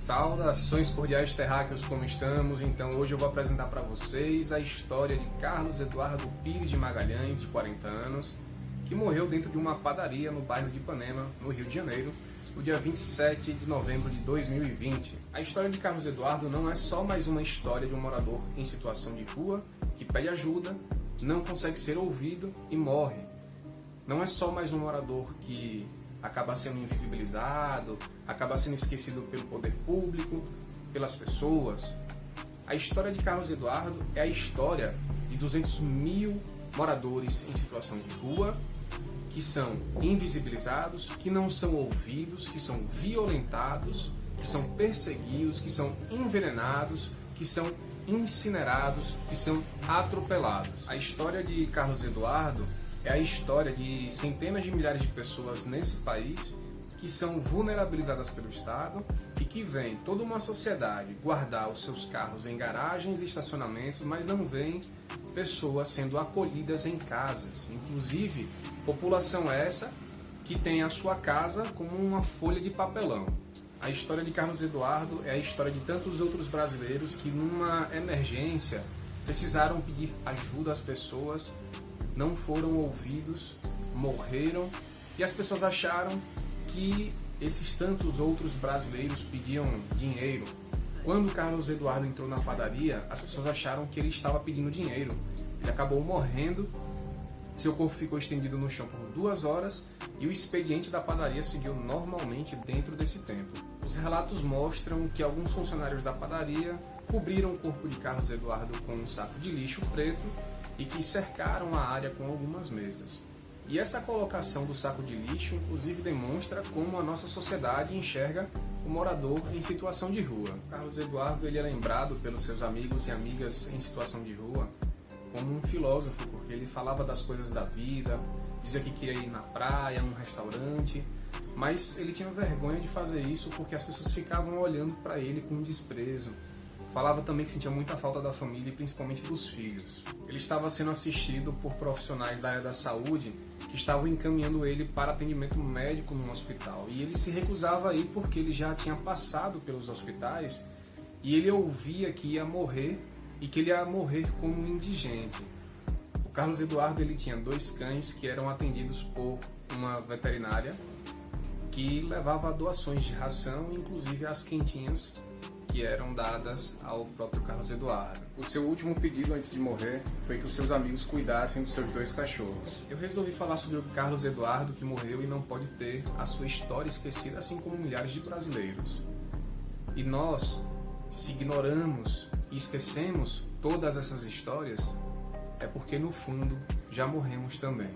Saudações cordiais terráqueos, como estamos? Então hoje eu vou apresentar para vocês a história de Carlos Eduardo Pires de Magalhães, de 40 anos, que morreu dentro de uma padaria no bairro de Ipanema, no Rio de Janeiro, no dia 27 de novembro de 2020. A história de Carlos Eduardo não é só mais uma história de um morador em situação de rua, que pede ajuda, não consegue ser ouvido e morre. Não é só mais um morador que acaba sendo invisibilizado, acaba sendo esquecido pelo poder público, pelas pessoas. A história de Carlos Eduardo é a história de 200 mil moradores em situação de rua, que são invisibilizados, que não são ouvidos, que são violentados, que são perseguidos, que são envenenados, que são incinerados, que são atropelados. A história de Carlos Eduardo é a história de centenas de milhares de pessoas nesse país que são vulnerabilizadas pelo Estado e que vem toda uma sociedade guardar os seus carros em garagens e estacionamentos, mas não vem pessoas sendo acolhidas em casas. Inclusive, população essa que tem a sua casa como uma folha de papelão. A história de Carlos Eduardo é a história de tantos outros brasileiros que numa emergência precisaram pedir ajuda às pessoas, não foram ouvidos, morreram, e as pessoas acharam que esses tantos outros brasileiros pediam dinheiro. Quando Carlos Eduardo entrou na padaria, as pessoas acharam que ele estava pedindo dinheiro. Ele acabou morrendo, seu corpo ficou estendido no chão por 2 horas e o expediente da padaria seguiu normalmente dentro desse tempo. Os relatos mostram que alguns funcionários da padaria cobriram o corpo de Carlos Eduardo com um saco de lixo preto e que cercaram a área com algumas mesas. E essa colocação do saco de lixo, inclusive, demonstra como a nossa sociedade enxerga o morador em situação de rua. Carlos Eduardo ele é lembrado pelos seus amigos e amigas em situação de rua como um filósofo, porque ele falava das coisas da vida, dizia que queria ir na praia, num restaurante, mas ele tinha vergonha de fazer isso porque as pessoas ficavam olhando para ele com desprezo. Falava também que sentia muita falta da família e principalmente dos filhos. Ele estava sendo assistido por profissionais da área da saúde que estavam encaminhando ele para atendimento médico num hospital. E ele se recusava a ir porque ele já tinha passado pelos hospitais e ele ouvia que ia morrer e que ele ia morrer como um indigente. O Carlos Eduardo ele tinha 2 cães que eram atendidos por uma veterinária que levava doações de ração, inclusive as quentinhas que eram dadas ao próprio Carlos Eduardo. O seu último pedido antes de morrer foi que os seus amigos cuidassem dos seus 2 cachorros. Eu resolvi falar sobre o Carlos Eduardo que morreu e não pode ter a sua história esquecida, assim como milhares de brasileiros. E nós, se ignoramos e esquecemos todas essas histórias, é porque no fundo já morremos também.